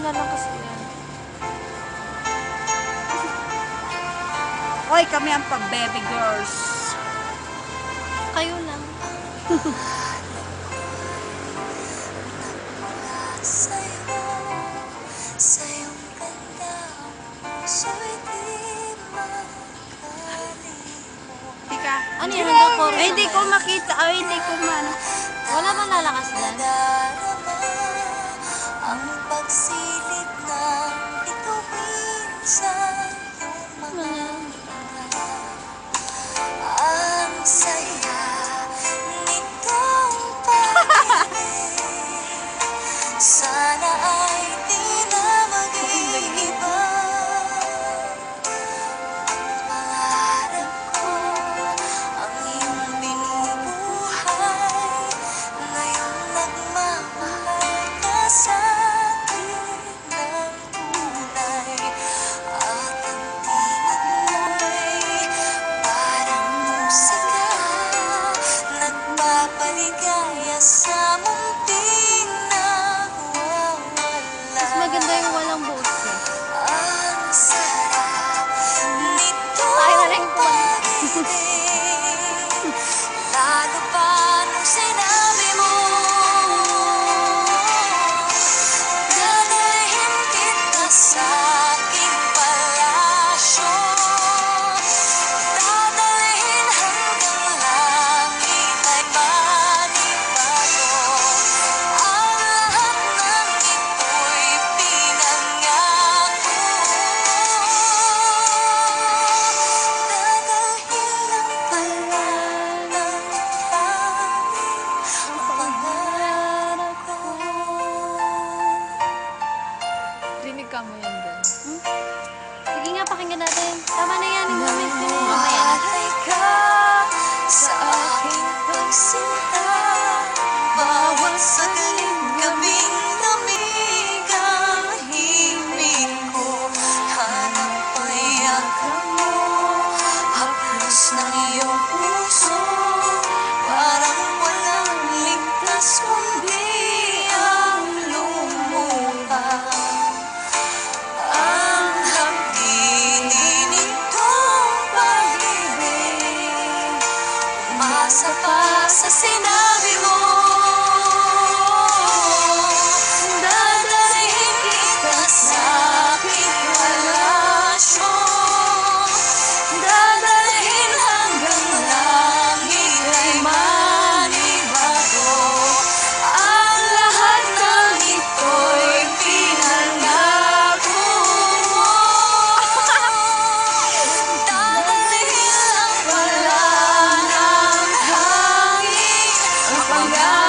na lang kasi yan. Oy, kami ang pag-baby girls. Kayo lang. Sa'yong ganda, puso'y di makalimot. Tika. Ano yan? Hanggang chorus Ay, hindi na ko ba yan? makita. Ay, hindi ko man. Wala bang lalakas dyan? Nadarama ang pagsilip ng bituin sa iyong mga mata. Ang saya nitong pag-ibig, sana ay di na mag-iiba. Ang pangarap ko, ang iyong binubuhay, ngayong nagmamahal ka sa akin ng tunay. At ang tinig mo'y parang musika, nagpapaligaya sa munting nawawala. Mas maganda yung walang boses. Ang sarap nito Tayo na lang yung kumanta. pag-ibig, lalo pa nung sinabi mo, dadalhin kita sa aking palasyo, dadalhin hanggang langit ay manibago. Ang lahat ng ito'y pinangako, dadalhin lang pala ng hangin ang pangarap ko. Rinig ka mo yan dyan. Sige nga, pakinggan natin. Tama na yan. Mamaya na. Mahalay ka sa aking pagsinta, bawat saglit gabing lamig ang himig ko. Hanap payagan mo, haplos ng iyong puso, parang walang ligtas kundi ang lumutang. Ang hapdinin nitong pag-ibig, umasa pa sa sinabi mo, dadalhin kita sa aking palasyo, dadalhin hanggang langit ay manibago. Ang lahat ng ito'y pinangako mo, dadalhin lang pala ng hangin ang pangarap